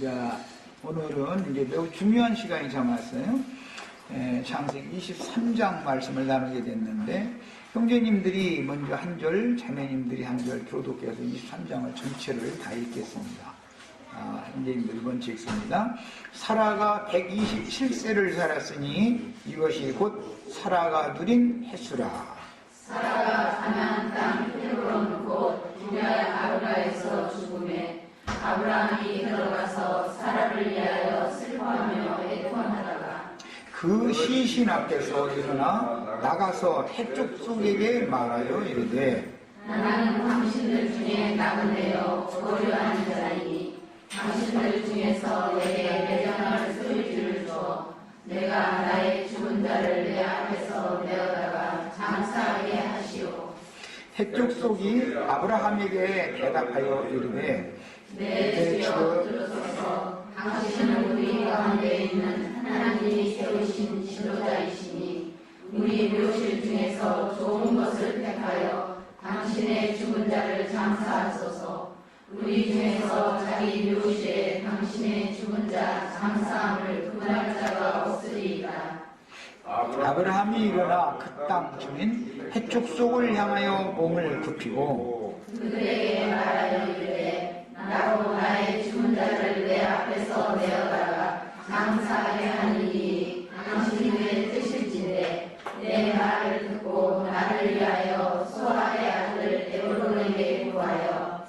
이제 오늘은 이제 매우 중요한 시간이 잡았어요. 창세기 23장 말씀을 나누게 됐는데, 형제님들이 먼저 한 절, 자매님들이 한 절 교독해서 23장을 전체를 다 읽겠습니다. 형제님들이 먼저 읽습니다. 사라가 127세를 살았으니 이것이 곧 사라가 누린 횟수라. 사라가 가나안 땅 헤브론 곧 유다의 아르바에서 죽음에 아브라함이 들어가서 사라를 위하여 슬퍼하며 애통하다가 그 시신 앞에서 일어나 나가서 해족속에게 말하여 이르되 나는 당신들 중에 나그네여 거류하는 자이니 당신들 중에서 내게 매장할 소유지를 줘 내가 나의 죽은 자를 내 앞에서 내어다가 장사하게 하시오. 해족속이 아브라함에게 대답하여 이르되 내 주여 들으소서. 당신은 우리 가운데 있는 하나님이 세우신 지도자이시니 우리 묘실 중에서 좋은 것을 택하여 당신의 죽은 자를 장사하소서. 우리 중에서 자기 묘실에 당신의 죽은 자 장사함을 금할 자가 없으리이다. 아브라함이 일어나 그 땅 주민 해족속을 향하여 몸을 굽히고 그들에게 말하여 이르되 나로 나의 죽은 자를 내 앞에서 내어다가 장사하게 하니 당신의 뜻일진데 내 말을 듣고 나를 위하여 소아의 아들 에브론에게 구하여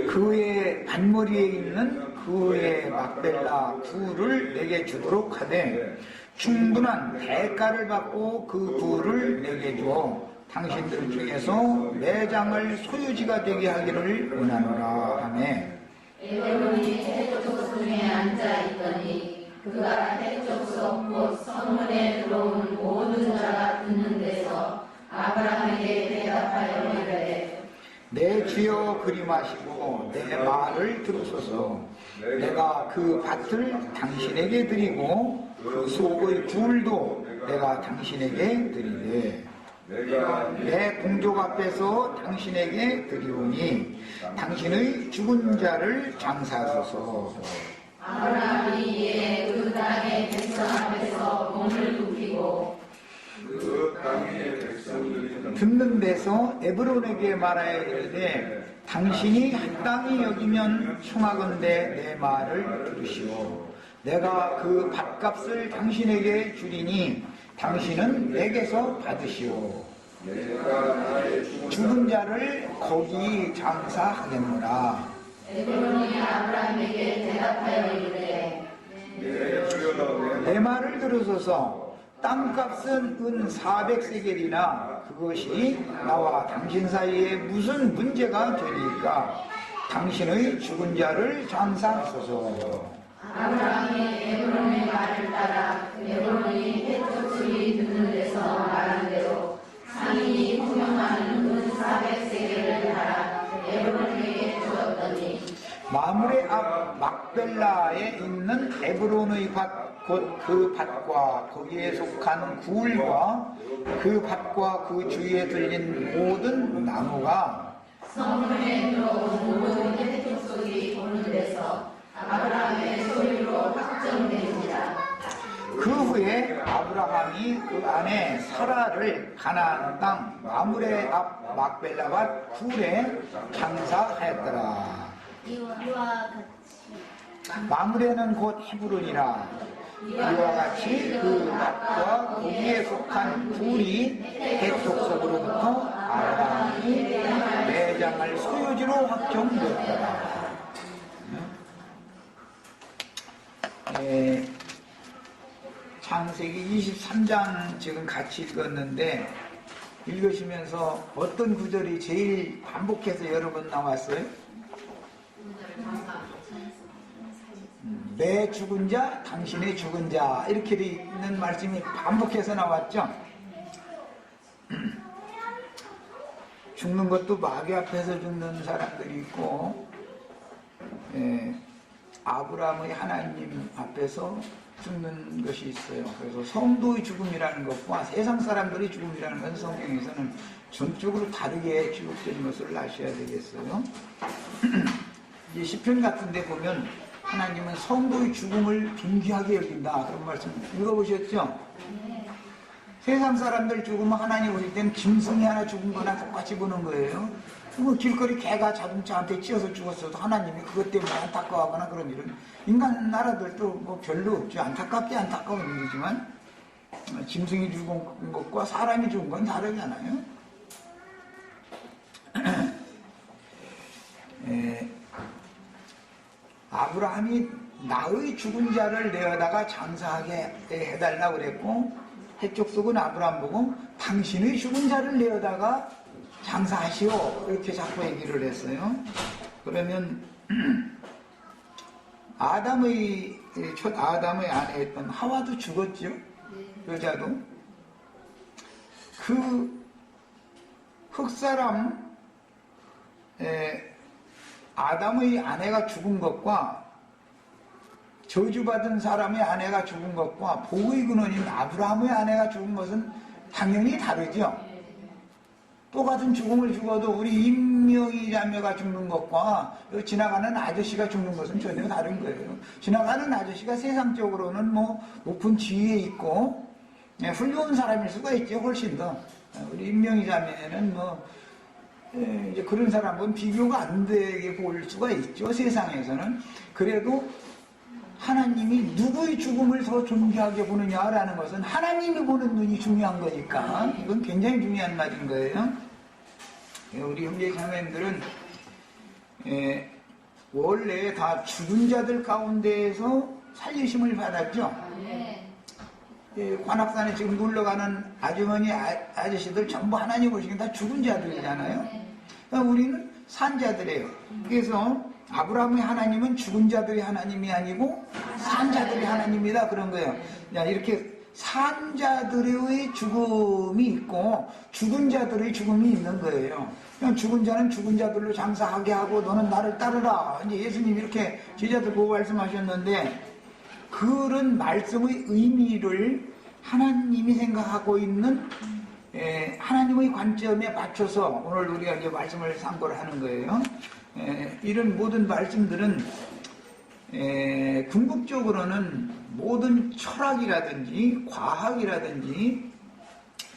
그의 반머리에 있는 그의 막벨라 부를 내게 주도록 하되 충분한 대가를 받고 그 부를 내게 주어 당신들 중에서 매장을 소유지가 되게 하기를 원하노라 하매 에브론이 해족속 중에 앉아있더니 그가 해족속 곧 성문에 들어온 모든 자가 듣는 데서 아브라함에게 대답하여 이르되 내 주여 그리마시고 내 말을 들으소서. 내가 그 밭을 당신에게 드리고 그 속의 굴도 내가 당신에게 드리되 내 동족 앞에서 당신에게 드리오니 당신의 죽은 자를 장사하소서. 아브라함이 이에 그 땅의 백성 앞에서 몸을 굽히고 그 땅의 백성들이 듣는 데서 에브론에게 말하여 이르되 당신이 합당히 여기면 청하건대 내 말을 들으시오. 내가 그 밭값을 당신에게 주리니 당신은 내게서 받으시오. 죽은 자를 거기 장사하겠노라. 에브론이 아브라함에게 대답하여 이르되 내 말을 들으소서. 땅값은 은 400세겔이나 그것이 나와 당신 사이에 무슨 문제가 되리까? 당신의 죽은 자를 장사하소서. 아브라함이 에브론의 말을 따라 에브론이 해족속이 듣는 데서 말한 대로 상인이 통용하는 은 400세겔을 달아 에브론에게 주었더니 마므레 앞 막벨라에 있는 에브론의 밭 곧 그 밭과 거기에 속한 굴과 그 밭과 그 주위에 들린 모든 나무가 성문에 들어온 모든 해족속이 오는 데서 아브라함의 소유로 확정됩니다. 그 후에 아브라함이 그 안에 사라를 가나안 땅 마므레 앞 막벨라 밭 굴에 장사하였더라. 이와 같이 마므레는 곧 헤브론이라. 이와 같이 그 밭과 거기에 속한 굴이 해족속으로부터 아브라함이 매장할 소유지로 확정되었더라. 창세기 23장 지금 같이 읽었는데 읽으시면서 어떤 구절이 제일 반복해서 여러 번 나왔어요? 내 죽은 자, 당신의 죽은 자 이렇게 돼 있는 말씀이 반복해서 나왔죠. 죽는 것도 마귀 앞에서 죽는 사람들이 있고 아브라함의 하나님 앞에서 죽는 것이 있어요. 그래서 성도의 죽음이라는 것과 세상 사람들의 죽음이라는 건 성경에서는 전적으로 다르게 기록된 것을 아셔야 되겠어요. 이제 시편 같은 데 보면 하나님은 성도의 죽음을 존귀하게 여긴다. 그런 말씀 읽어보셨죠? 세상 사람들 죽으면 하나님 보실 때는 짐승이 하나 죽은 거나 똑같이 보는 거예요. 뭐 길거리 개가 자동차한테 치여서 죽었어도 하나님이 그것 때문에 안타까워하거나 그런 일은 인간 나라들도 뭐 별로 없죠. 안타깝게 안타까운 일이지만 짐승이 죽은 것과 사람이 죽은 건 다르잖아요. 아브라함이 나의 죽은 자를 내어다가 장사하게 해달라고 그랬고, 해족속은 아브라함 보고 당신의 죽은 자를 내어다가 장사하시오 이렇게 자꾸 얘기를 했어요. 그러면 아담의 아내였던 하와도 죽었죠. 여자도. 그 흑사람 아담의 아내가 죽은 것과 저주받은 사람의 아내가 죽은 것과 복의 근원인 아브라함의 아내가 죽은 것은 당연히 다르죠. 똑같은 죽음을 죽어도 우리 임명희 자매가 죽는 것과 지나가는 아저씨가 죽는 것은 전혀 다른 거예요. 지나가는 아저씨가 세상적으로는 뭐 높은 지위에 있고 훌륭한 사람일 수가 있죠. 훨씬 더. 우리 임명희 자매는 뭐 이제 그런 사람은 비교가 안 되게 볼 수가 있죠. 세상에서는. 그래도 하나님이 누구의 죽음을 더 존귀하게 보느냐라는 것은 하나님이 보는 눈이 중요한 거니까 이건 굉장히 중요한 말인 거예요. 우리 형제 자매님들은 원래 다 죽은 자들 가운데에서 살리심을 받았죠. 관악산에 지금 놀러가는 아주머니 아저씨들 전부 하나님 보시기엔 다 죽은 자들이잖아요. 그러니까 우리는 산 자들이에요. 그래서 아브라함의 하나님은 죽은 자들이 하나님이 아니고 산 자들이 하나님이다 그런 거예요. 이렇게 산 자들의 죽음이 있고 죽은 자들의 죽음이 있는 거예요. 그냥 죽은 자는 죽은 자들로 장사하게 하고 너는 나를 따르라. 이제 예수님 이렇게 제자들 보고 말씀하셨는데 그런 말씀의 의미를 하나님이 생각하고 있는 하나님의 관점에 맞춰서 오늘 우리가 이제 말씀을 상고를 하는 거예요. 이런 모든 말씀들은 궁극적으로는 모든 철학이라든지 과학이라든지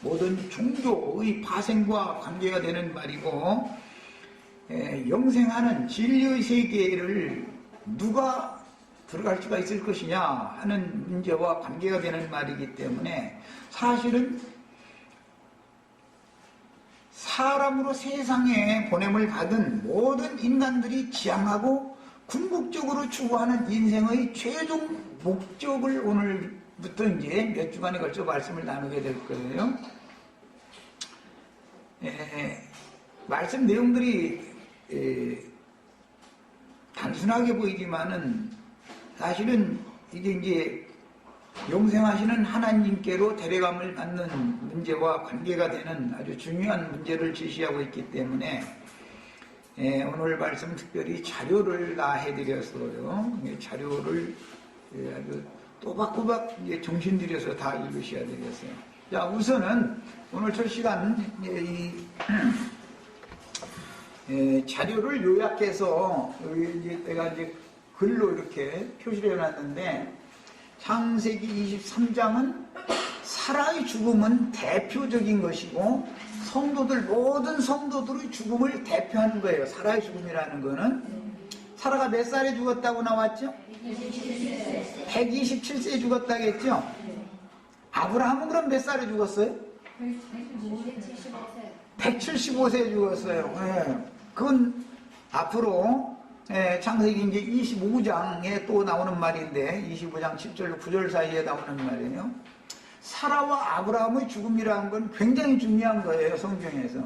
모든 종교의 파생과 관계가 되는 말이고 영생하는 진리의 세계를 누가 들어갈 수가 있을 것이냐 하는 문제와 관계가 되는 말이기 때문에 사실은 사람으로 세상에 보냄을 받은 모든 인간들이 지향하고 궁극적으로 추구하는 인생의 최종 목적을 오늘부터 이제 몇 주간에 걸쳐 말씀을 나누게 될 거예요. 말씀 내용들이 단순하게 보이지만은 사실은 이게 이제 영생하시는 하나님께로 데려감을 받는 문제와 관계가 되는 아주 중요한 문제를 제시하고 있기 때문에 오늘 말씀 특별히 자료를 다 해드렸어요. 자료를 아주 또박또박 정신 들여서 다 읽으셔야 되겠어요. 자, 우선은 오늘 첫 시간 자료를 요약해서 이제 내가 이제 글로 이렇게 표시를 해놨는데 창세기 23장은 사라의 죽음은 대표적인 것이고 성도들 모든 성도들의 죽음을 대표하는 거예요. 사라의 죽음이라는 거는 사라가 몇 살에 죽었다고 나왔죠? 127세에 죽었다겠죠? 아브라함은 그럼 몇 살에 죽었어요? 175세에 죽었어요. 그건 앞으로 창세기 이제 25장에 또 나오는 말인데 25장 10절로 9절 사이에 나오는 말이에요. 사라와 아브라함의 죽음이라는 건 굉장히 중요한 거예요. 성경에서.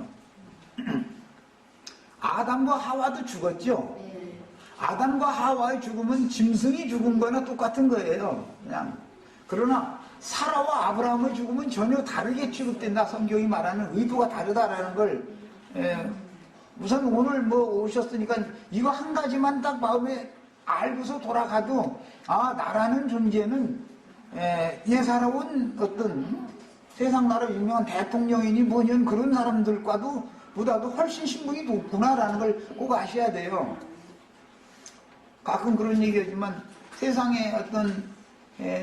아담과 하와도 죽었죠. 아담과 하와의 죽음은 짐승이 죽은 거나 똑같은 거예요. 그냥. 그러나 사라와 아브라함의 죽음은 전혀 다르게 취급된다. 성경이 말하는 의도가 다르다라는 걸 우선 오늘 뭐 오셨으니까 이거 한 가지만 딱 마음에 알고서 돌아가도 나라는 존재는 살아온 어떤 세상 나라 유명한 대통령이니 뭐니 그런 사람들과도 보다도 훨씬 신분이 높구나라는 걸 꼭 아셔야 돼요. 가끔 그런 얘기하지만 세상에 어떤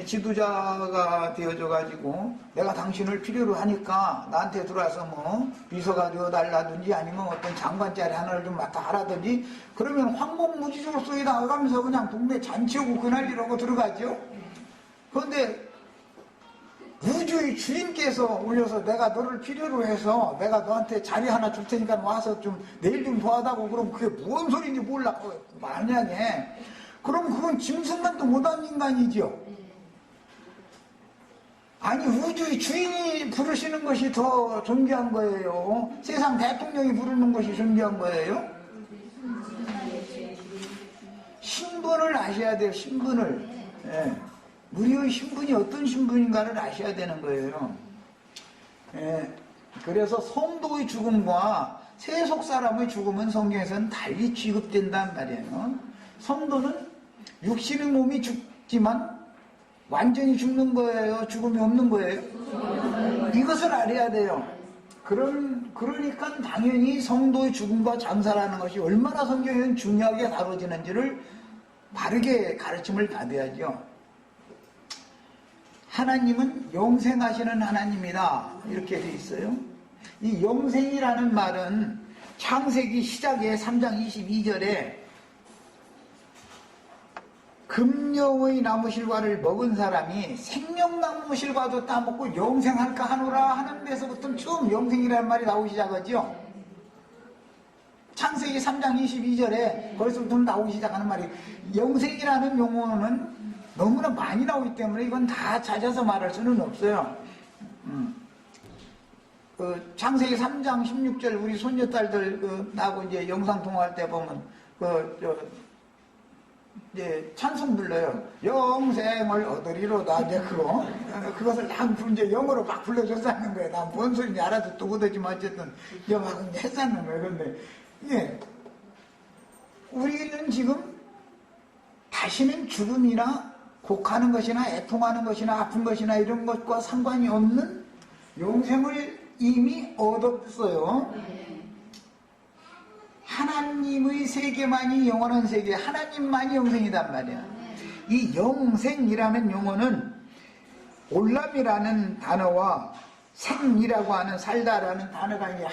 지도자가 되어져 가지고 내가 당신을 필요로 하니까 나한테 들어와서 뭐 비서가 되어달라든지 아니면 어떤 장관 자리 하나를 좀 맡아 하라든지 그러면 황공무지소 속에 나가면서 그냥 동네 잔치하고 그날이라고 들어가죠. 그런데 우주의 주인께서 오셔서 내가 너를 필요로 해서 내가 너한테 자리 하나 줄 테니까 와서 좀 내일 좀 도와다고 그러면 그게 무슨 소리인지 몰라. 만약에 그럼 그건 짐승만도 못한 인간이죠. 아니 우주의 주인이 부르시는 것이 더 존귀한 거예요. 세상 대통령이 부르는 것이 존귀한 거예요. 신분을 아셔야 돼요. 신분을. 예. 우리의 신분이 어떤 신분인가를 아셔야 되는 거예요. 예. 그래서 성도의 죽음과 세속 사람의 죽음은 성경에서는 달리 취급된단 말이에요. 성도는 육신의 몸이 죽지만 완전히 죽는 거예요? 죽음이 없는 거예요? 이것을 알아야 돼요. 그러니까 당연히 성도의 죽음과 장사라는 것이 얼마나 성경에는 중요하게 다뤄지는지를 바르게 가르침을 받아야죠. 하나님은 영생하시는 하나님이다. 이렇게 돼 있어요. 이 영생이라는 말은 창세기 시작에 3장 22절에 금령의 나무실과를 먹은 사람이 생명나무실과도 따먹고 영생할까 하노라 하는 데서부터 처음 영생이라는 말이 나오기 시작하죠. 창세기 3장 22절에 거기서부터 나오기 시작하는 말이 영생이라는 용어는 너무나 많이 나오기 때문에 이건 다 찾아서 말할 수는 없어요. 창세기 3장 16절 우리 손녀딸들 나하고 이제 영상 통화할 때 보면 이제 찬송 불러요. 영생을 얻으리로다. 이제 그것을 난 이제 영어로 막 불러줬었는 거예요. 난 뭔 소리인지 알아듣도 못하지만 어쨌든 영어는 했었는 거예요. 근데 예, 우리는 지금 다시는 죽음이나 곡하는 것이나 애통하는 것이나 아픈 것이나 이런 것과 상관이 없는 영생을 이미 얻었어요. 하나님의 세계만이 영원한 세계, 하나님만이 영생이단 말이야. 이 영생이라는 용어는 올람이라는 단어와 생이라고 하는 살다라는 단어가 이제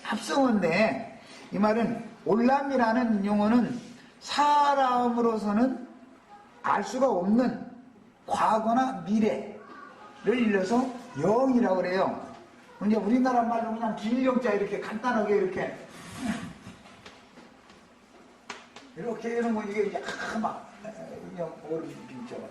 합성어인데, 이 말은 올람이라는 용어는 사람으로서는 알 수가 없는 과거나 미래를 일러서 영이라고 그래요. 이제 우리나라 말로 그냥 길영자 이렇게 간단하게 이렇게 이런 거 이게 이제 막 얼음 빈자가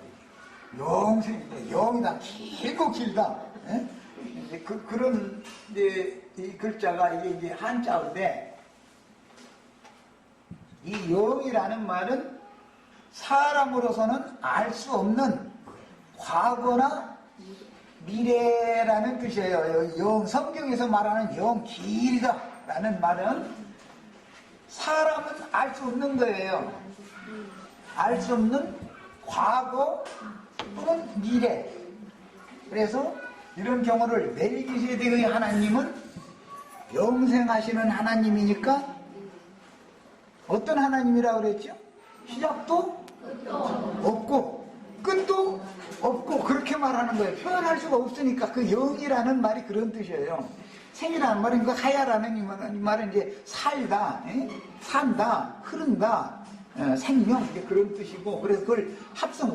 영생인데 영이다 길고 길다. 예? 이제 그런 이제 이 글자가 이게 한자인데 이 영이라는 말은 사람으로서는 알 수 없는 과거나 미래라는 뜻이에요. 성경에서 말하는 영 길다라는 말은 사람은 알 수 없는 거예요. 알 수 없는 과거 또는 미래. 그래서 이런 경우를 멜기세덱의 하나님은 영생하시는 하나님이니까 어떤 하나님이라고 그랬죠? 시작도 없고 끝도 없고 그렇게 말하는 거예요. 표현할 수가 없으니까 그 영이라는 말이 그런 뜻이에요. 생이라는 말은 그 하야라는 이 말은 이제 살다, 산다, 흐른다, 생명 이제 그런 뜻이고 그래서 그걸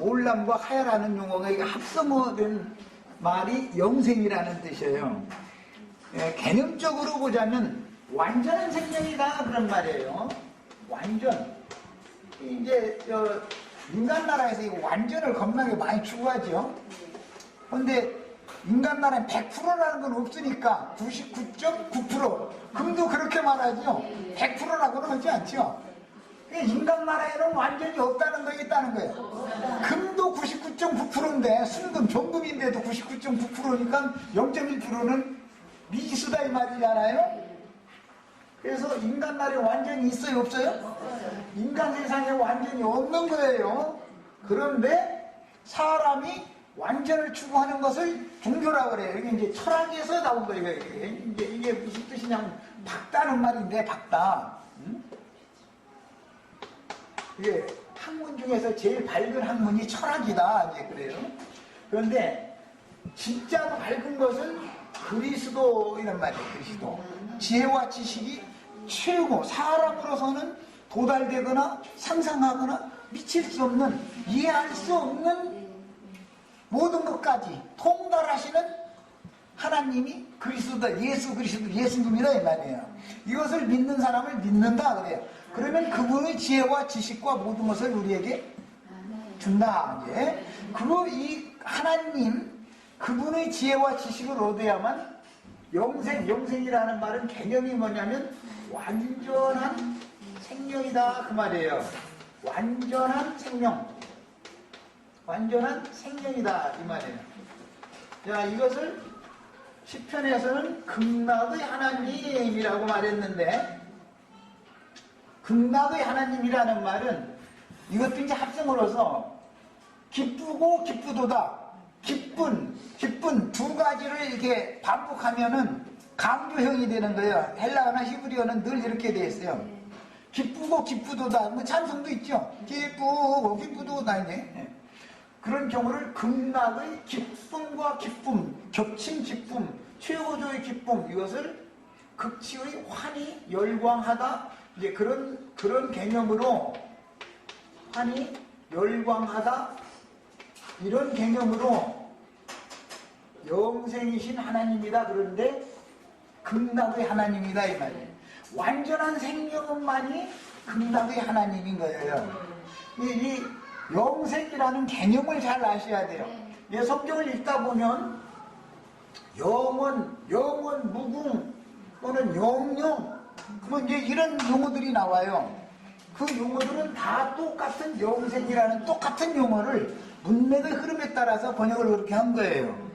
올람과 하야라는 용어가 합성어된 말이 영생이라는 뜻이에요. 개념적으로 보자면 완전한 생명이다 그런 말이에요. 완전. 이제 인간 나라에서 이거 완전을 겁나게 많이 추구하죠. 그런데 인간 나라에 100%라는 건 없으니까 99.9% 금도 그렇게 말하죠. 100%라고는 하지 않죠. 인간 나라에는 완전히 없다는 거 있다는 거예요. 금도 99.9%인데 순금, 종금인데도 99.9%니까 0.1%는 미지수다 이 말이잖아요. 그래서 인간 나라에 완전히 있어요, 없어요? 인간 세상에 완전히 없는 거예요. 그런데 사람이 완전을 추구하는 것을 종교라고 그래요. 이게 이제 철학에서 나온 거예요. 이게 무슨 뜻이냐면 박다는 말인데 박다. 이게 학문 중에서 제일 밝은 학문이 철학이다 이제 그래요. 그런데 진짜 밝은 것은 그리스도 이란 말이에요. 그리스도. 지혜와 지식이 최고, 사람으로서는 도달되거나 상상하거나 미칠 수 없는, 이해할 수 없는 모든 것까지 통달하시는 하나님이 그리스도다. 예수 그리스도, 예수님이다 이 말이에요. 이것을 믿는 사람을 믿는다 그래요. 그러면 그분의 지혜와 지식과 모든 것을 우리에게 준다. 이제 그리고 이 하나님 그분의 지혜와 지식을 얻어야만 영생이라는 말은 개념이 뭐냐면 완전한 생명이다 그 말이에요. 완전한 생명, 완전한 생명이다 이 말이에요. 자, 이것을 시편에서는 극락의 하나님이라고 말했는데, 극락의 하나님이라는 말은 이것도 이제 합성으로서 기쁘고 기쁘도다, 기쁜 두 가지를 이렇게 반복하면은 강조형이 되는 거예요. 헬라어나 히브리어는 늘 이렇게 되어 있어요. 기쁘고 기쁘도다. 뭐 찬송도 있죠. 기쁘고 기쁘도다 이제. 그런 경우를 극락의 기쁨과 기쁨, 겹친 기쁨, 최고조의 기쁨, 이것을 극치의 환히 열광하다, 이제 그런 개념으로 환히 열광하다, 이런 개념으로 영생이신 하나님이다. 그런데 극락의 하나님이다 이 말이에요. 완전한 생명만이 극락의 하나님인 거예요. 이 영생이라는 개념을 잘 아셔야 돼요. 성경을 읽다 보면 영원, 무궁 또는 영영, 뭐 이제 이런 용어들이 나와요. 그 용어들은 다 똑같은 영생이라는 똑같은 용어를 문맥의 흐름에 따라서 번역을 그렇게 한 거예요.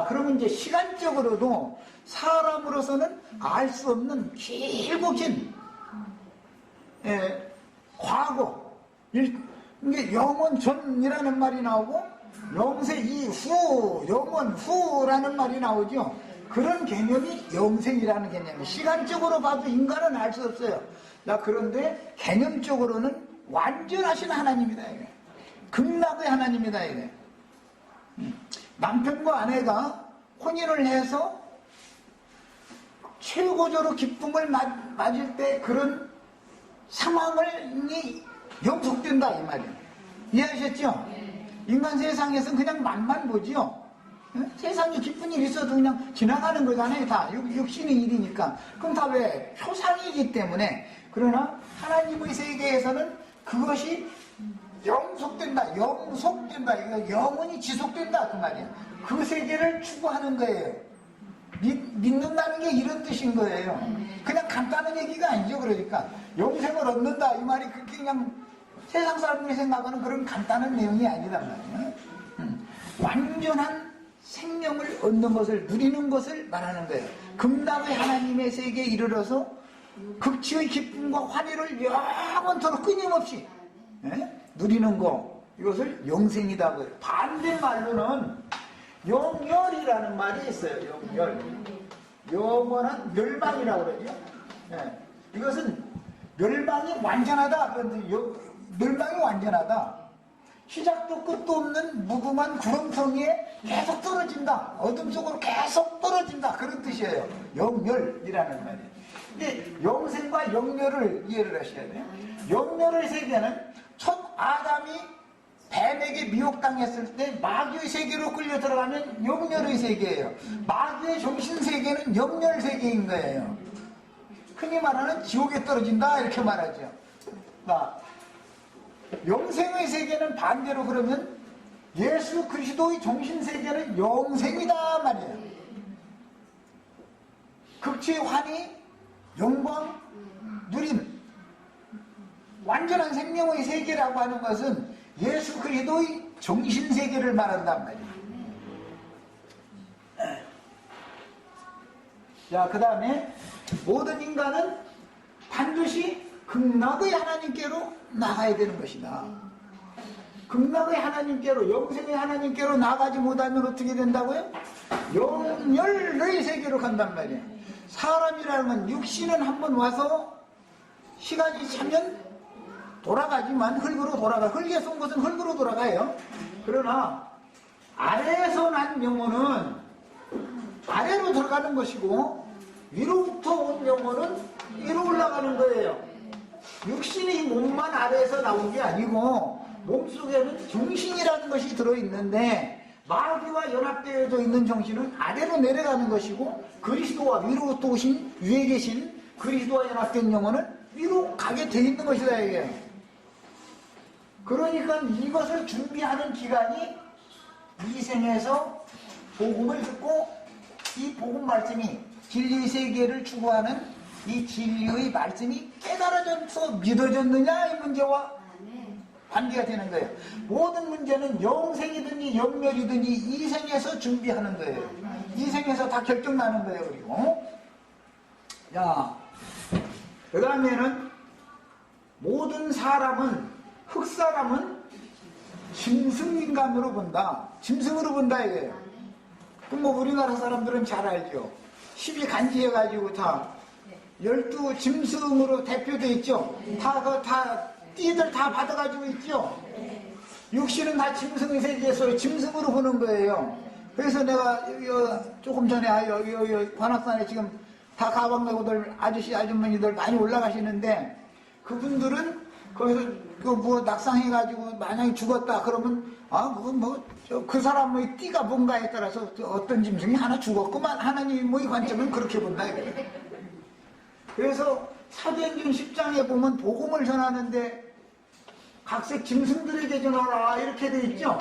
그러면 이제 시간적으로도 사람으로서는 알 수 없는 길고 긴 과거, 이게 영원 전이라는 말이 나오고 영생 이후, 영원 후라는 말이 나오죠. 그런 개념이 영생이라는 개념이에요. 시간적으로 봐도 인간은 알 수 없어요. 그런데 개념적으로는 완전하신 하나님이다 이게. 극락의 하나님이다 이게. 남편과 아내가 혼인을 해서 최고조로 기쁨을 맞을 때 그런 상황이 영속된다 이 말이에요. 이해하셨죠? 인간 세상에서는 그냥 맛만 보지요. 세상에 기쁜 일이 있어도 그냥 지나가는 거잖아요. 다 육신의 일이니까. 그럼 다 왜? 표상이기 때문에. 그러나 하나님의 세계에서는 그것이 영속된다. 이거 영원히 지속된다 그 말이에요. 그 세계를 추구하는 거예요. 믿는다는 게 이런 뜻인 거예요. 그냥 간단한 얘기가 아니죠. 그러니까 영생을 얻는다 이 말이 그렇게 그냥 세상 사람들이 생각하는 그런 간단한 내용이 아니란 말이에요. 완전한 생명을 얻는 것을, 누리는 것을 말하는 거예요. 극락의 하나님의 세계에 이르러서 극치의 기쁨과 환희를 영원토록 끊임없이 누리는 거, 이것을 영생이라고 해요. 반대말로는 영멸이라는 말이 있어요. 영멸. 영원한 멸망이라고 그러죠. 이것은 멸망이 완전하다. 그런데 멸망이 완전하다. 시작도 끝도 없는 무궁한 구름텅이에 계속 떨어진다. 어둠 속으로 계속 떨어진다. 그런 뜻이에요. 영멸이라는 말이에요. 근데 영생과 영멸을 이해를 하셔야 돼요. 영멸의 세계는 첫 아담이 뱀에게 미혹당했을 때 마귀의 세계로 끌려 들어가면 영멸의 세계예요. 마귀의 정신 세계는 영멸 세계인 거예요. 흔히 말하는 지옥에 떨어진다 이렇게 말하죠. 영생의 세계는 반대로 그러면 예수 그리스도의 정신 세계는 영생이다 말이에요. 극치의 환희, 영광, 누림, 완전한 생명의 세계라고 하는 것은 예수 그리스도의 정신 세계를 말한단 말이에요. 자, 그 다음에 모든 인간은 반드시 극락의 하나님께로 나가야 되는 것이다. 극락의 하나님께로, 영생의 하나님께로 나가지 못하면 어떻게 된다고요? 영멸의 세계로 간단 말이에요. 사람이라는 건 육신은 한번 와서 시간이 차면 돌아가지만 흙으로 돌아가. 흙에서 온 것은 흙으로 돌아가요. 그러나 아래에서 난 영혼은 아래로 들어가는 것이고 위로부터 온 영혼은 위로 올라가는 거예요. 육신이 몸만 아래에서 나온 게 아니고 몸속에는 정신이라는 것이 들어있는데 마귀와 연합되어져 있는 정신은 아래로 내려가는 것이고 그리스도와 위로부터 오신 위에 계신 그리스도와 연합된 영혼은 위로 가게 돼 있는 것이다 이게. 그러니까 이것을 준비하는 기간이 이 생에서 복음을 듣고 이 복음 말씀이 진리의 세계를 추구하는 이 진리의 말씀이 깨달아져서 믿어졌느냐 이 문제와 관계가 되는 거예요. 모든 문제는 영생이든지 영멸이든지 이 생에서 준비하는 거예요. 이 생에서 다 결정나는 거예요. 그리고 자, 그 다음에는 모든 사람은 흙사람은 짐승인간으로 본다. 짐승으로 본다 이거예요. 그럼 뭐 우리나라 사람들은 잘 알죠. 10이 간지해가지고 다 12 짐승으로 대표되어 있죠. 다 띠들 다 받아가지고 있죠. 육신은 다 짐승의 세계에서 짐승으로 보는 거예요. 그래서 내가 조금 전에 여기 관악산에 지금 다 가방 메고들 아저씨 아주머니들 많이 올라가시는데 그분들은 거기서 뭐 낙상해가지고 만약에 죽었다 그러면 그 사람의 띠가 뭔가에 따라서 어떤 짐승이 하나 죽었구만 하나님의 관점은 그렇게 본다 이거예요. 그래서 사도행전 10장에 보면 복음을 전하는데 각색 짐승들에게 전하라 이렇게 돼 있죠.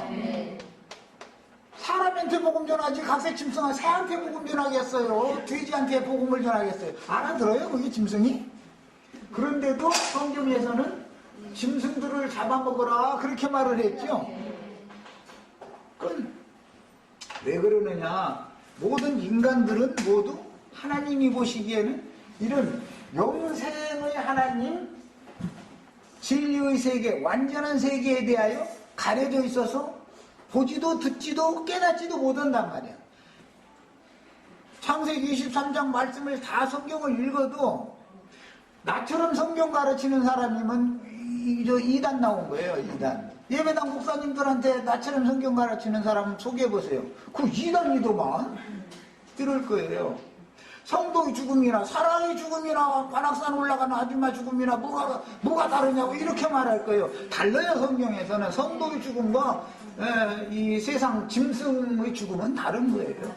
사람한테 복음 전하지 각색 짐승은 새한테 복음 전하겠어요. 돼지한테 복음을 전하겠어요. 알아들어요 그게 짐승이? 그런데도 성경에서는 짐승들을 잡아먹으라 그렇게 말을 했죠. 그건 왜 그러느냐, 모든 인간들은 모두 하나님이 보시기에는 이런 영생의 하나님, 진리의 세계, 완전한 세계에 대하여 가려져 있어서 보지도 듣지도 깨닫지도 못한단 말이야. 창세기 23장 말씀을 다 성경을 읽어도 나처럼 성경 가르치는 사람이면 이단 나온 거예요. 이단. 예배당 목사님들한테 나처럼 성경 가르치는 사람 소개해보세요. 그 이단이더만 이럴 거예요. 성도의 죽음이나 사랑의 죽음이나 관악산 올라가는 아줌마 죽음이나 뭐가 다르냐고 이렇게 말할 거예요. 달라요. 성경에서는 성도의 죽음과 이 세상 짐승의 죽음은 다른 거예요.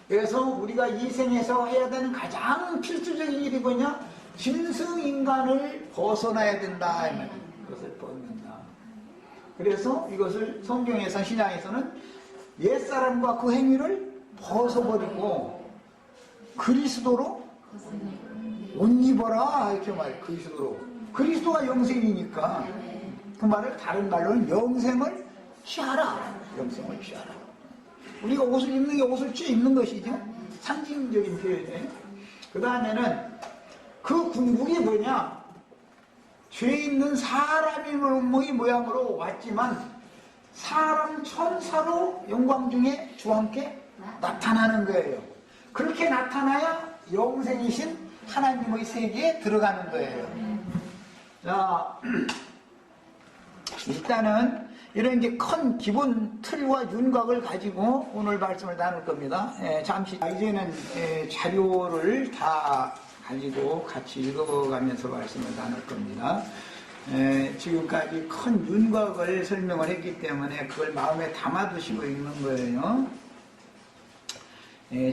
그래서 우리가 이 생에서 해야 되는 가장 필수적인 일이 뭐냐? 짐승 인간을 벗어나야 된다. 그것을 벗는다. 그래서 이것을 성경에서 신약에서는 옛사람과 그 행위를 벗어버리고 그리스도로 옷 입어라 이렇게 말해. 그리스도가 영생이니까 그 말을 다른 말로는 영생을 취하라. 영생을 취하라. 우리가 옷을 입는 게 옷을 취해 입는 것이죠. 상징적인 표현이에요. 그 다음에는 그 궁극이 뭐냐? 죄 있는 사람의 모양으로 왔지만 사람 천사로 영광 중에 주와 함께 나타나는 거예요. 그렇게 나타나야 영생이신 하나님의 세계에 들어가는 거예요. 자, 일단은 이런 이제 큰 기본 틀과 윤곽을 가지고 오늘 말씀을 나눌 겁니다. 잠시 이제는 자료를 다 가지고 같이 읽어가면서 말씀을 나눌 겁니다. 지금까지 큰 윤곽을 설명을 했기 때문에 그걸 마음에 담아두시고 읽는 거예요.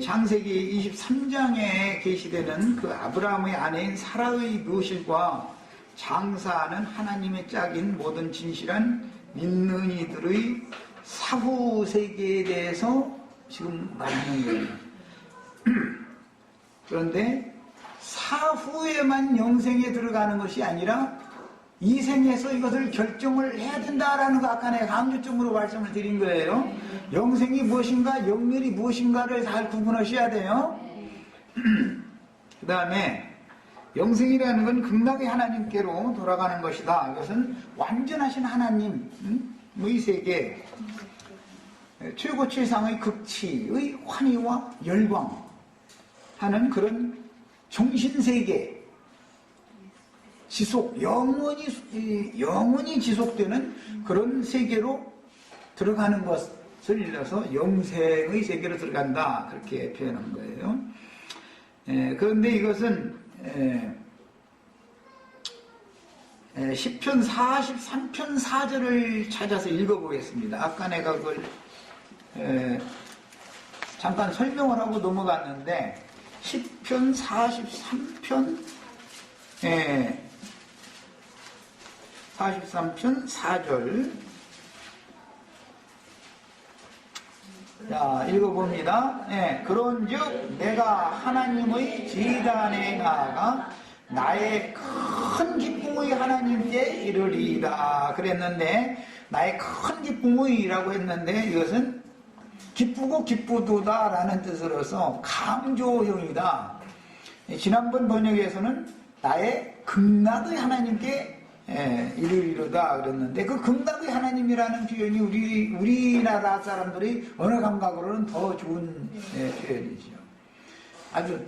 창세기 23장에 계시되는 그 아브라함의 아내인 사라의 묘실과 장사하는 하나님의 짝인 모든 진실한 믿는 이들의 사후 세계에 대해서 지금 말하는 거예요. 그런데 사후에만 영생에 들어가는 것이 아니라 이 생에서 이것을 결정을 해야 된다라는 거 아까 내가 강조점으로 말씀을 드린 거예요. 영생이 무엇인가 영멸이 무엇인가를 잘 구분하셔야 돼요. 그 다음에 영생이라는 건 극락의 하나님께로 돌아가는 것이다. 이것은 완전하신 하나님의 세계, 최고 최상의 극치의 환희와 열광 하는 그런 정신세계, 영원히 지속되는 그런 세계로 들어가는 것을 일러서 영생의 세계로 들어간다. 그렇게 표현한 거예요. 그런데 이것은 시편 43편 4절을 찾아서 읽어보겠습니다. 아까 내가 그걸 잠깐 설명을 하고 넘어갔는데 시편 43편 43편 4절 자, 읽어봅니다. 그런즉 내가 하나님의 제단에 나아가 나의 큰 기쁨의 하나님께 이르리이다 그랬는데 나의 큰 기쁨의라고 했는데 이것은 기쁘고 기쁘도다 라는 뜻으로서 강조형이다. 지난번 번역에서는 나의 극락의 하나님께 이르리로다 그랬는데 그 극락의 하나님이라는 표현이 우리나라 사람들의 언어 감각으로는 더 좋은 표현이죠. 아주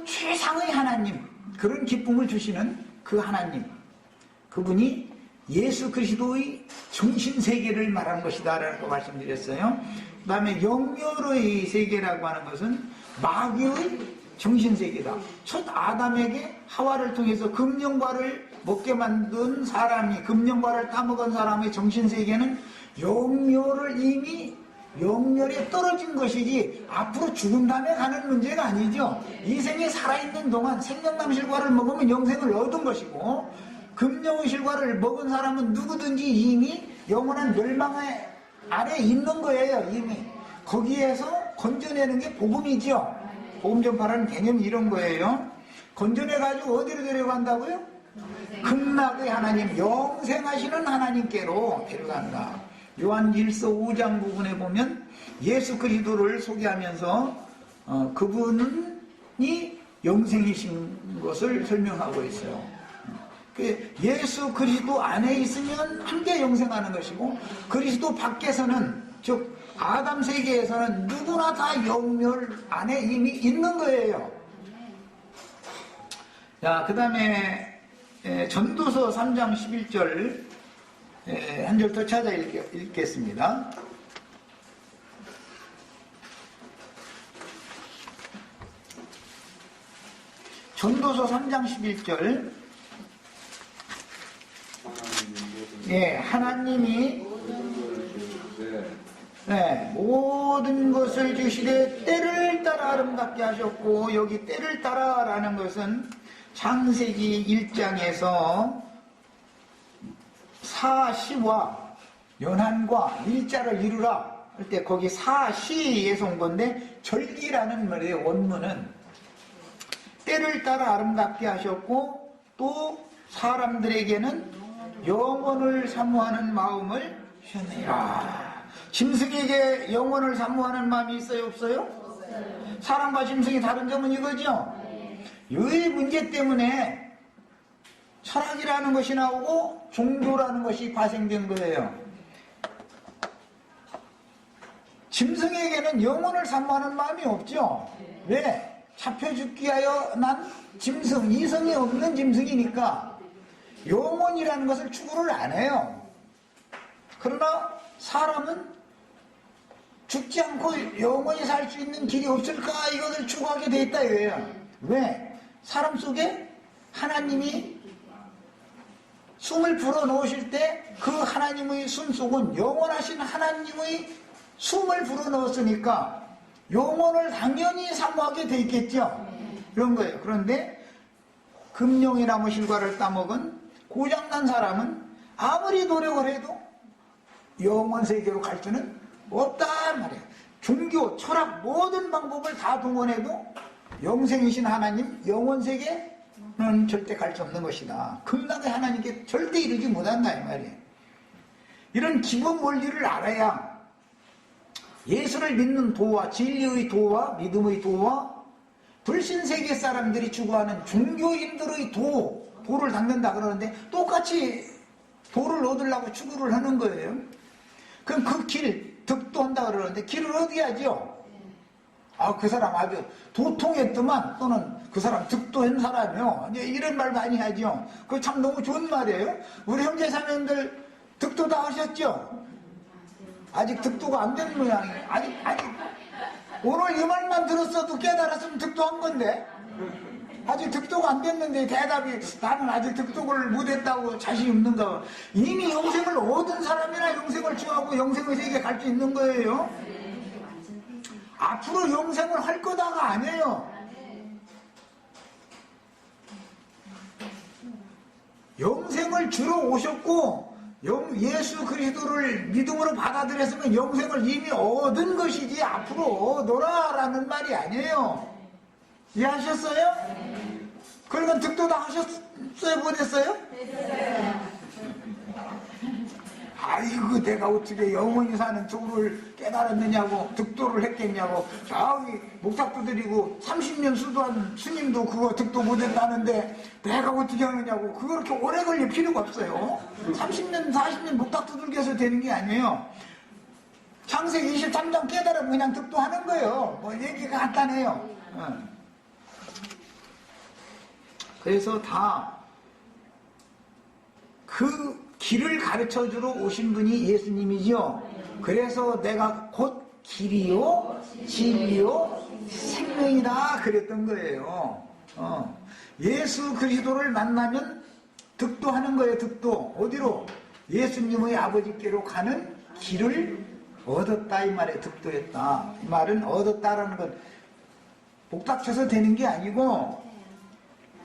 최상의 하나님, 그런 기쁨을 주시는 그 하나님, 그분이 예수 그리스도의 정신세계를 말하는 것이다 라고 말씀드렸어요. 그 다음에 영멸의 세계라고 하는 것은 마귀의 정신세계다. 첫 아담에게 하와를 통해서 금령과를 먹게 만든 사람이, 금령과를 따먹은 사람의 정신세계는 영멸에 떨어진 것이지 앞으로 죽은 다음에 가는 문제가 아니죠. 이 생에 살아있는 동안 생명남실과를 먹으면 영생을 얻은 것이고, 금령의 실과를 먹은 사람은 누구든지 이미 영원한 멸망 아래 있는 거예요. 이미 거기에서 건져내는 게 복음이죠. 복음 전파라는 개념이 이런 거예요. 건져내가지고 어디로 데려간다고요? 극락의 하나님, 영생하시는 하나님께로 데려간다. 요한 1서 5장 부분에 보면 예수 그리스도를 소개하면서 그분이 영생이신 것을 설명하고 있어요. 예수 그리스도 안에 있으면 함께 영생하는 것이고, 그리스도 밖에서는, 즉 아담 세계에서는 누구나 다 영멸 안에 이미 있는 거예요. 자, 그 다음에 전도서 3장 11절 한 절 더 찾아 읽겠습니다. 전도서 3장 11절 하나님이 모든 것을 주시되 때를 따라 아름답게 하셨고, 여기 때를 따라라는 것은 창세기 1장에서 사시와 연한과 일자를 이루라 할 때 거기 사시에서 온 건데, 절기라는 말의 원문은 때를 따라 아름답게 하셨고 또 사람들에게는 영원을 사모하는 마음을 주셨느니라. 짐승에게 영원을 사모하는 마음이 있어요, 없어요? 사람과 짐승이 다른 점은 이거죠. 이 문제 때문에 철학이라는 것이 나오고 종교라는 것이 발생된 거예요. 짐승에게는 영혼을 사모하는 마음이 없죠. 왜? 잡혀 죽기 위하여 난 짐승, 이성이 없는 짐승이니까 영혼이라는 것을 추구를 안 해요. 그러나 사람은 죽지 않고 영원히 살 수 있는 길이 없을까, 이것을 추구하게 돼 있다 이거예요. 왜? 사람 속에 하나님이 숨을 불어넣으실 때 그 하나님의 숨 속은 영원하신 하나님의 숨을 불어넣었으니까 영혼을 당연히 사모하게 돼 있겠죠. 그런 거예요. 그런데 금령이 나무 실과를 따먹은 고장난 사람은 아무리 노력을 해도 영원 세계로 갈 수는 없단 말이에요. 종교, 철학 모든 방법을 다 동원해도 영생이신 하나님, 영원 세계는 절대 갈 수 없는 것이다. 극락의 하나님께 절대 이르지 못한다 이 말이에요. 이런 기본 원리를 알아야 예수를 믿는 도와, 진리의 도와 믿음의 도와 불신세계 사람들이 추구하는 종교인들의 도를 닦는다 그러는데 똑같이 도를 얻으려고 추구를 하는 거예요. 그럼 그 길, 득도한다 그러는데 길을 어디 하죠? 그 사람 아주 도통했더만, 또는 그 사람 득도한 사람이요. 이제 이런 말 많이 하죠. 그거 참 너무 좋은 말이에요. 우리 형제 자매님들 득도 다 하셨죠? 아직 득도가 안 된 모양이에요. 아직 오늘 이 말만 들었어도 깨달았으면 득도한 건데 아직 득도가 안 됐는데 대답이 나는 아직 득도를 못했다고 자신이 없는가 봐. 이미 영생을 얻은 사람이나 영생을 취하고 영생의 세계에 갈 수 있는 거예요. 앞으로 영생을 할 거다가 아니에요. 영생을 주러 오셨고 예수 그리스도를 믿음으로 받아들였으면 영생을 이미 얻은 것이지 앞으로 얻어라라는 말이 아니에요. 이해하셨어요? 그러니까 득도 다 하셨어요? 못했어요? 아이고 내가 어떻게 영원히 사는 도를 깨달았느냐고 득도를 했겠냐고 저기 목탁도 드리고 30년 수도한 스님도 그거 득도 못했다는데 내가 어떻게 하느냐고 그렇게 오래 걸릴 필요가 없어요. 30년 40년 목탁도 들게 해서 되는 게 아니에요. 창세기 23장 깨달으면 그냥 득도하는 거예요. 뭐 얘기가 간단해요. 그래서 다 그 길을 가르쳐주러 오신 분이 예수님이죠. 그래서 내가 곧 길이요 진리요 생명이다 그랬던 거예요. 예수 그리스도를 만나면 득도하는 거예요. 득도. 어디로? 예수님의 아버지께로 가는 길을 얻었다 이 말에 득도했다. 이 말은 얻었다라는 건 복닥쳐서 되는 게 아니고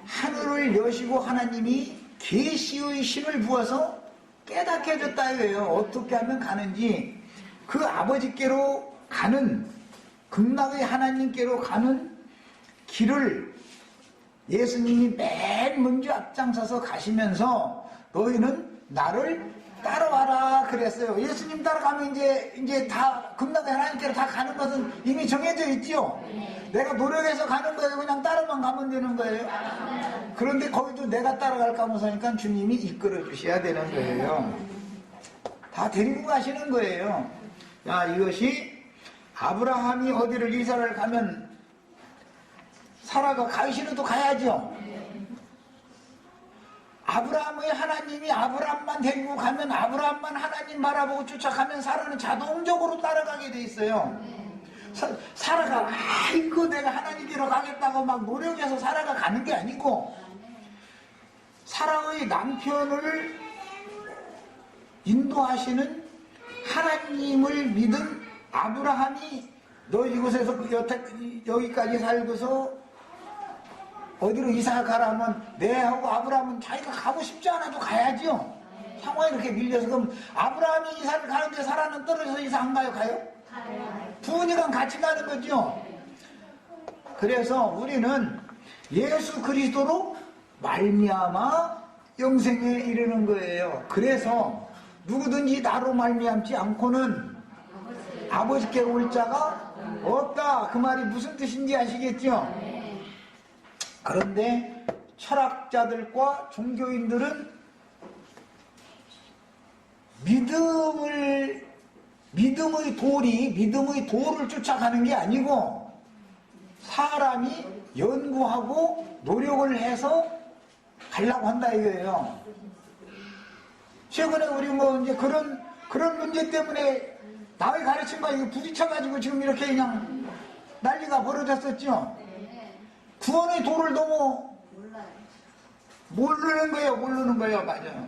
하늘을 여시고 하나님이 계시의 힘을 부어서 깨닫게 해줬다 이거예요. 어떻게 하면 가는지 그 아버지께로 가는 극락의 하나님께로 가는 길을 예수님이 맨 먼저 앞장서서 가시면서 너희는 나를 따라와라 그랬어요. 예수님 따라가면 이제 다 극락의 하나님께로 다 가는 것은 이미 정해져 있죠. 내가 노력해서 가는 거예요. 그냥 따라만 가면 되는 거예요. 그런데 거기도 내가 따라갈까 하면서니까 주님이 이끌어 주셔야 되는 거예요. 다 데리고 가시는 거예요. 야, 이것이 아브라함이 어디를 이사를 가면 사라가 가기 싫어도 가야죠. 아브라함의 하나님이 아브라함만 데리고 가면 아브라함만 하나님 바라보고 쫓아가면 사라는 자동적으로 따라가게 돼 있어요. 사라가 아이고 내가 하나님께로 가겠다고 막 노력해서 사라가 가는 게 아니고 사라의 남편을 인도하시는 하나님을 믿은 아브라함이 너 이곳에서 여기까지 살고서 어디로 이사 가라 하면 네 하고 아브라함은 자기가 가고 싶지 않아도 가야죠. 상황이 이렇게 밀려서 그럼 아브라함이 이사를 가는데 사라는 떨어져서 이사 안 가요? 가요? 부부니까 같이 가는 거죠. 그래서 우리는 예수 그리스도로 말미암아 영생에 이르는 거예요. 그래서 누구든지 나로 말미암지 않고는 아버지께로 올 자가 없다. 그 말이 무슨 뜻인지 아시겠죠? 그런데 철학자들과 종교인들은 믿음의 도를 쫓아가는 게 아니고 사람이 연구하고 노력을 해서 가려고 한다 이거예요. 최근에 우리 뭐 이제 그런 문제 때문에 남의 가르친 거 이거 부딪혀가지고 지금 이렇게 그냥 난리가 벌어졌었죠. 구원의 도를 너무 모르는 거예요. 맞아요.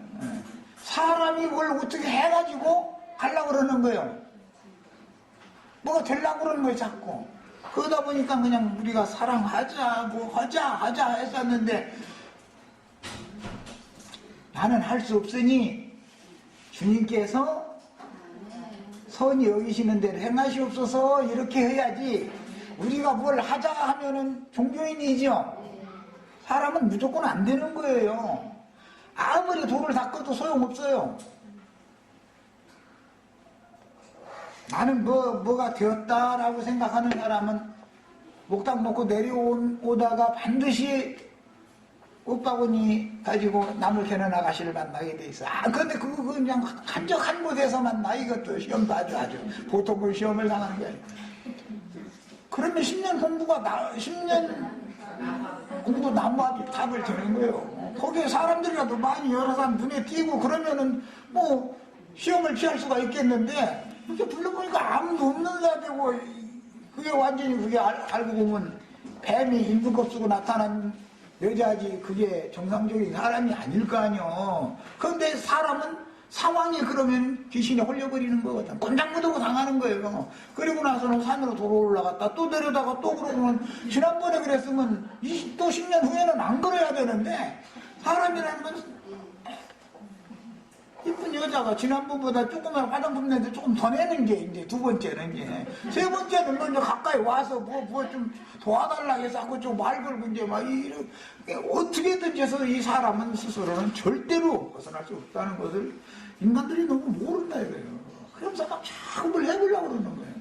사람이 뭘 어떻게 해가지고 가려고 그러는 거예요. 뭐가 되려고 그러는 거예요, 자꾸. 그러다 보니까 그냥 우리가 사랑하자, 뭐 하자 했었는데 나는 할 수 없으니 주님께서 선이 여기시는 대로 행하시옵소서 이렇게 해야지 우리가 뭘 하자 하면은 종교인이죠. 사람은 무조건 안 되는 거예요. 아무리 돌을 닦아도 소용없어요. 나는 뭐가 되었다라고 생각하는 사람은 목탁 놓고 내려오다가 반드시 옷바구니 가지고 나물 캐는 아가씨를 만나게 돼 있어. 근데 그거 그냥 한적 한 곳에서 만나. 이것도 시험도 아주 보통 그 시험을 당하는 게 아니고. 그러면 10년 공부가 10년 공도 나무앞에 답을 드는 거예요. 거기에 사람들이라도 많이 여러 사람 눈에 띄고 그러면은 뭐 시험을 피할 수가 있겠는데 이렇게 불러보니까 아무도 없는 사람이고 그게 완전히 그게 알고 보면 뱀이 임금겁 쓰고 나타난 여자지 그게 정상적인 사람이 아닐 거 아니요. 그런데 사람은 상황이 그러면 귀신이 홀려버리는 거거든. 꼼짝 못하고 당하는 거예요. 그리고 나서는 산으로 돌아 올라갔다 또 내려다가 또 그러면 지난번에 그랬으면 또 10년 후에는 안 그래야 되는데 사람이라는 건 이쁜 여자가 지난번보다 조금만 화장품 내는데 조금 더 내는 게 이제 두 번째는 이제 세 번째는 먼저 가까이 와서 뭐 좀 도와달라 해서 하고 좀 말 걸고 이제 막 이렇게 어떻게든지 해서 이 사람은 스스로는 절대로 벗어날 수 없다는 것을 인간들이 너무 모른다 이거예요. 그러면서 막 자꾸 뭘 해보려고 그러는 거예요.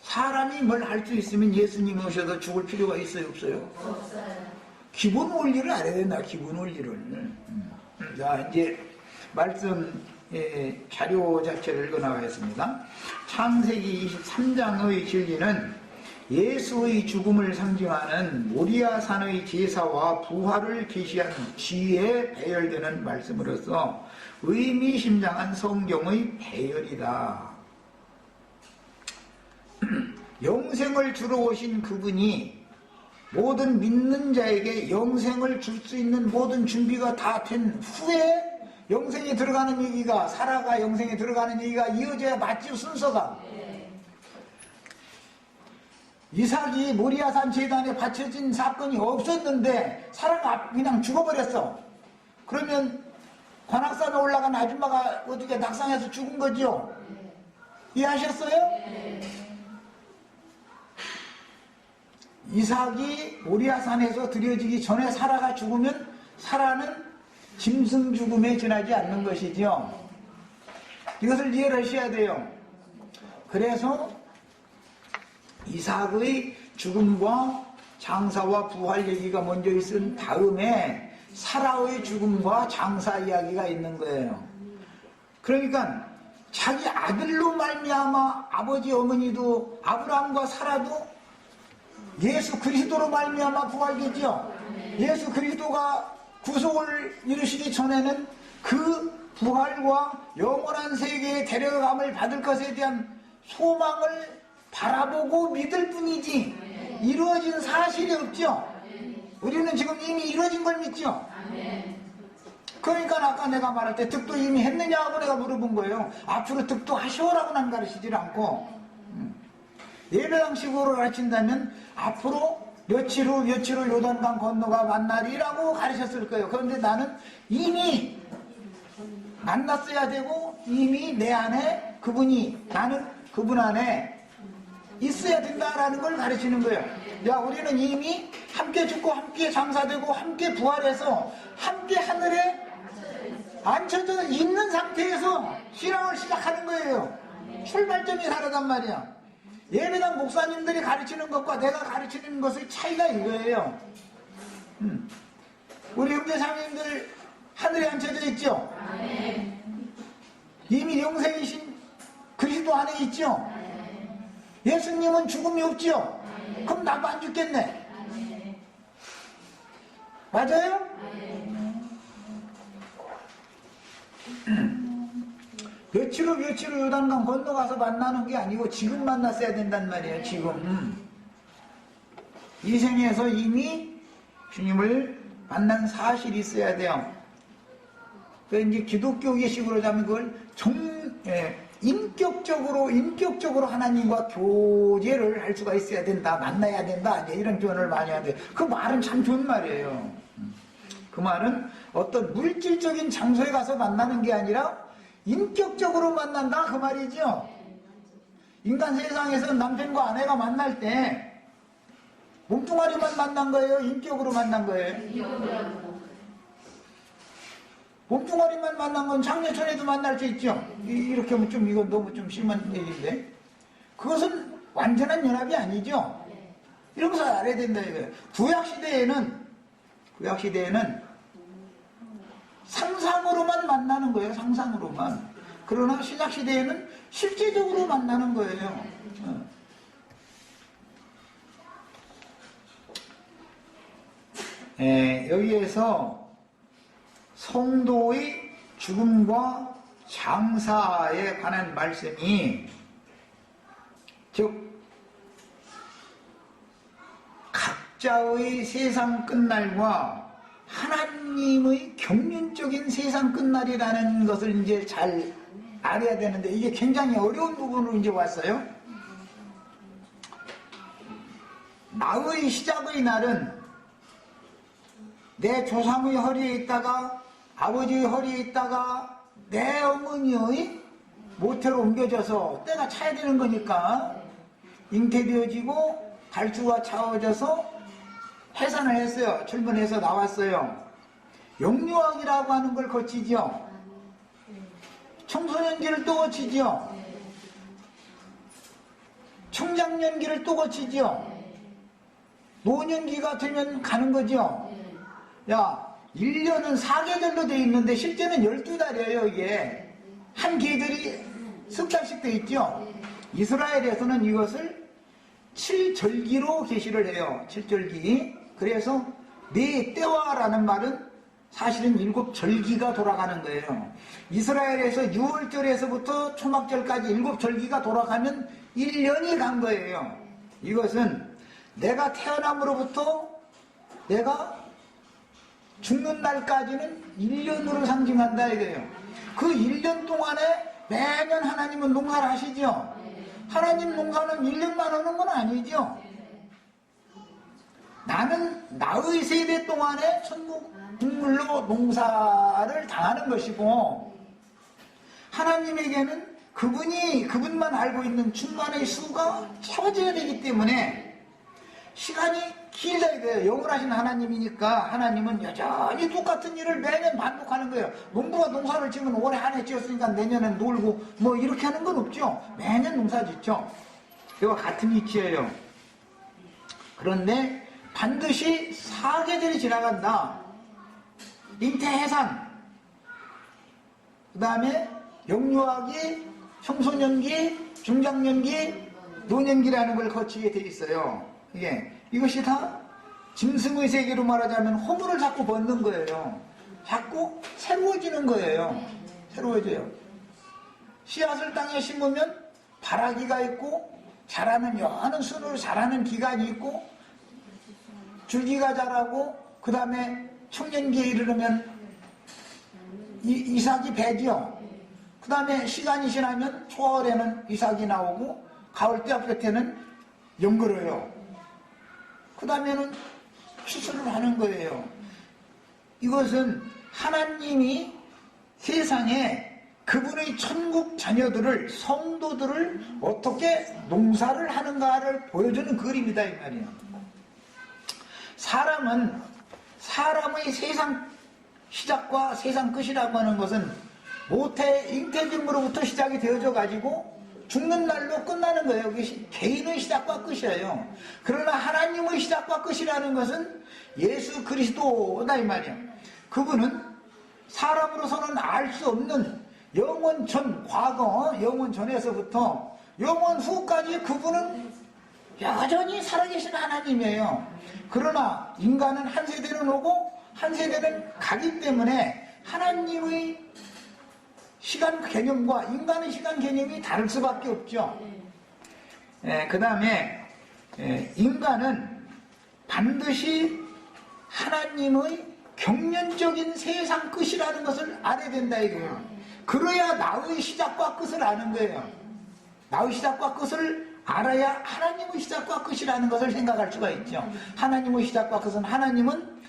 사람이 뭘 할 수 있으면 예수님이 오셔도 죽을 필요가 있어요 없어요? 없어요. 기본 원리를 알아야 된다. 기본 원리를. 자 이제 말씀 자료 자체를 읽어나가겠습니다. 창세기 23장의 진리는 예수의 죽음을 상징하는 모리아산의 제사와 부활을 계시한 지혜에 배열되는 말씀으로서 의미심장한 성경의 배열이다. 영생을 주러 오신 그분이 모든 믿는 자에게 영생을 줄 수 있는 모든 준비가 다 된 후에 영생에 들어가는 얘기가 사라가 영생에 들어가는 얘기가 이어져야 맞지 순서가. 이삭이 모리아산 제단에 바쳐진 사건이 없었는데 사라가 그냥 죽어버렸어. 그러면 관악산에 올라간 아줌마가 어떻게 낙상해서 죽은 거죠? 이해하셨어요? 이삭이 모리아산에서 드려지기 전에 사라가 죽으면 사라는 짐승 죽음에 지나지 않는 것이죠. 이것을 이해를 하셔야 돼요. 그래서 이삭의 죽음과 장사와 부활 얘기가 먼저 있은 다음에 사라의 죽음과 장사 이야기가 있는 거예요. 그러니까 자기 아들로 말미암아 아버지 어머니도 아브라함과 사라도 예수 그리스도로 말미암아 부활되죠. 예수 그리스도가 구속을 이루시기 전에는 그 부활과 영원한 세계에 데려감을 받을 것에 대한 소망을 바라보고 믿을 뿐이지 이루어진 사실이 없죠. 우리는 지금 이미 이루어진 걸 믿죠. 그러니까 아까 내가 말할 때 득도 이미 했느냐고 내가 물어본 거예요. 앞으로 득도 하시오라고 난 가르치질 않고 예배당식으로 가르친다면 앞으로 며칠 후 요단강 건너가 만나리라고 가르쳤을 거예요. 그런데 나는 이미 만났어야 되고 이미 내 안에 그분이 나는 그분 안에 있어야 된다라는 걸 가르치는 거예요. 야, 우리는 이미 함께 죽고 함께 장사되고 함께 부활해서 함께 하늘에 앉혀져 있는 상태에서 신앙을 시작하는 거예요. 출발점이 다르단 말이야. 예배당 목사님들이 가르치는 것과 내가 가르치는 것의 차이가 이거예요. 우리 형제자매님들 하늘에 앉혀져 있죠? 이미 영생이신 그리스도 안에 있죠? 예수님은 죽음이 없죠? 그럼 나도 안 죽겠네. 맞아요? 며칠 후 요단강 건너가서 만나는 게 아니고 지금 만났어야 된단 말이에요. 지금 이 생에서 이미 주님을 만난 사실이 있어야 돼요. 그래서 이제 기독교계식으로 하면 그걸 인격적으로 하나님과 교제를 할 수가 있어야 된다. 만나야 된다. 이런 표현을 많이 하는데 그 말은 참 좋은 말이에요. 그 말은 어떤 물질적인 장소에 가서 만나는 게 아니라 인격적으로 만난다 그 말이죠. 인간 세상에서 남편과 아내가 만날 때 몸뚱아리만 만난 거예요? 인격으로 만난 거예요? 몸뚱아리만 만난 건 장례천에도 만날 수 있죠. 이렇게 하면 좀 이건 너무 좀 심한 얘기인데 그것은 완전한 연합이 아니죠. 이런 것을 알아야 된다 이거예요. 구약시대에는 상상으로만 만나는 거예요. 상상으로만. 그러나 신약시대에는 실제적으로 만나는 거예요. 여기에서 성도의 죽음과 장사에 관한 말씀이, 즉 각자의 세상 끝날과 하나님의 경륜적인 세상 끝날이라는 것을 이제 잘 알아야 되는데, 이게 굉장히 어려운 부분으로 이제 왔어요. 나의 시작의 날은 내 조상의 허리에 있다가, 아버지의 허리에 있다가 내 어머니의 모태로 옮겨져서 때가 차야 되는 거니까 잉태되어지고 발주가 차워져서 해산을 했어요. 출근해서 나왔어요. 영유아기라고 하는 걸 거치죠. 청소년기를 또 거치죠. 청장년기를 또 거치죠. 노년기가 되면 가는 거죠. 야, 1년은 4계절로 되어 있는데 실제는 12달이에요. 이게 한 계절이 석 달씩 되어 있죠. 이스라엘에서는 이것을 7절기로 계시를 해요. 7절기. 그래서 네 때와라는 말은 사실은 7절기가 돌아가는 거예요. 이스라엘에서 6월절에서부터 초막절까지 7절기가 돌아가면 1년이 간 거예요. 이것은 내가 태어남으로부터 내가 죽는 날까지는 1년으로 상징한다 이거예요. 그 1년 동안에 매년 하나님은 농사를 하시죠. 하나님 농사는 1년만 하는 건 아니죠. 나는 나의 세대 동안에 천국 국물로 농사를 당하는 것이고, 하나님에게는 그분만 알고 있는 충만의 수가 채워져야 되기 때문에 시간이 길다 이거예요. 영원하신 하나님이니까 하나님은 여전히 똑같은 일을 매년 반복하는 거예요. 농부가 농사를 지으면 올해 한 해 지었으니까 내년엔 놀고 뭐 이렇게 하는 건 없죠. 매년 농사 짓죠. 이와 같은 이치예요. 그런데 반드시 4계절이 지나간다. 잉태 해산, 그 다음에 영유아기, 청소년기, 중장년기, 노년기라는 걸 거치게 돼 있어요. 이것이 다 짐승의 세계로 말하자면 허물을 자꾸 벗는 거예요. 자꾸 새로워지는 거예요. 새로워져요. 씨앗을 땅에 심으면 발아기가 있고, 자라는 여하는 순으로 자라는 기간이 있고, 줄기가 자라고, 그 다음에 청년기에 이르르면 이삭이 배죠. 그 다음에 시간이 지나면 초월에는 이삭이 나오고, 가을 때 끝에는 연걸어요. 그 다음에는 추수를 하는 거예요. 이것은 하나님이 세상에 그분의 천국 자녀들을, 성도들을 어떻게 농사를 하는가를 보여주는 그림이다 이 말이에요. 사람의 세상 시작과 세상 끝이라고 하는 것은 모태 잉태됨으로부터 시작이 되어져 가지고 죽는 날로 끝나는 거예요. 그게 개인의 시작과 끝이에요. 그러나 하나님의 시작과 끝이라는 것은 예수 그리스도다 이 말이에요. 그분은 사람으로서는 알 수 없는 영원 전, 과거, 영원 전에서부터 영원 후까지 그분은 여전히 살아계신 하나님이에요. 그러나 인간은 한 세대는 오고 한 세대는 가기 때문에 하나님의 시간 개념과 인간의 시간 개념이 다를 수밖에 없죠. 그 다음에 인간은 반드시 하나님의 경륜적인 세상 끝이라는 것을 알아야 된다 이거예요. 그래야 나의 시작과 끝을 아는 거예요. 나의 시작과 끝을 알아야 하나님의 시작과 끝이라는 것을 생각할 수가 있죠. 하나님의 시작과 끝은, 하나님은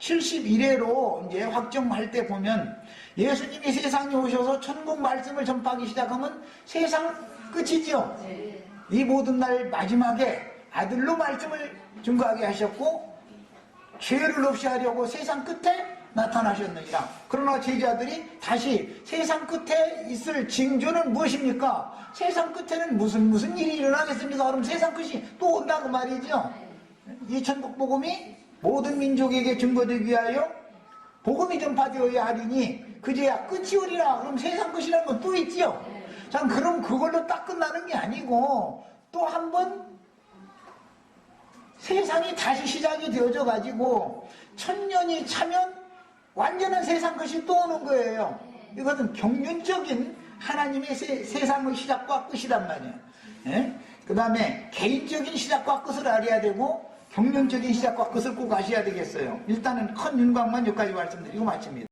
71회로 이제 확정할 때 보면 예수님이 세상에 오셔서 천국 말씀을 전파하기 시작하면 세상 끝이죠. 이 모든 날 마지막에 아들로 말씀을 증거하게 하셨고, 죄를 없이 하려고 세상 끝에 나타나셨느니라. 그러나 제자들이 다시 세상 끝에 있을 징조는 무엇입니까? 세상 끝에는 무슨 일이 일어나겠습니까? 그럼 세상 끝이 또 온다고 말이죠. 이 천국 복음이 모든 민족에게 증거되기 위하여 복음이 전파되어야 하리니 그제야 끝이 오리라. 그럼 세상 끝이라는 건 또 있지요. 자, 그럼 그걸로 딱 끝나는 게 아니고 또 한 번 세상이 다시 시작이 되어져 가지고 천년이 차면 완전한 세상 것이 또 오는 거예요. 이것은 경륜적인 하나님의 세상의 시작과 끝이란 말이에요. 그 다음에 개인적인 시작과 끝을 알아야 되고 경륜적인 시작과 끝을 꼭 아셔야 되겠어요. 일단은 큰 윤곽만 여기까지 말씀드리고 마칩니다.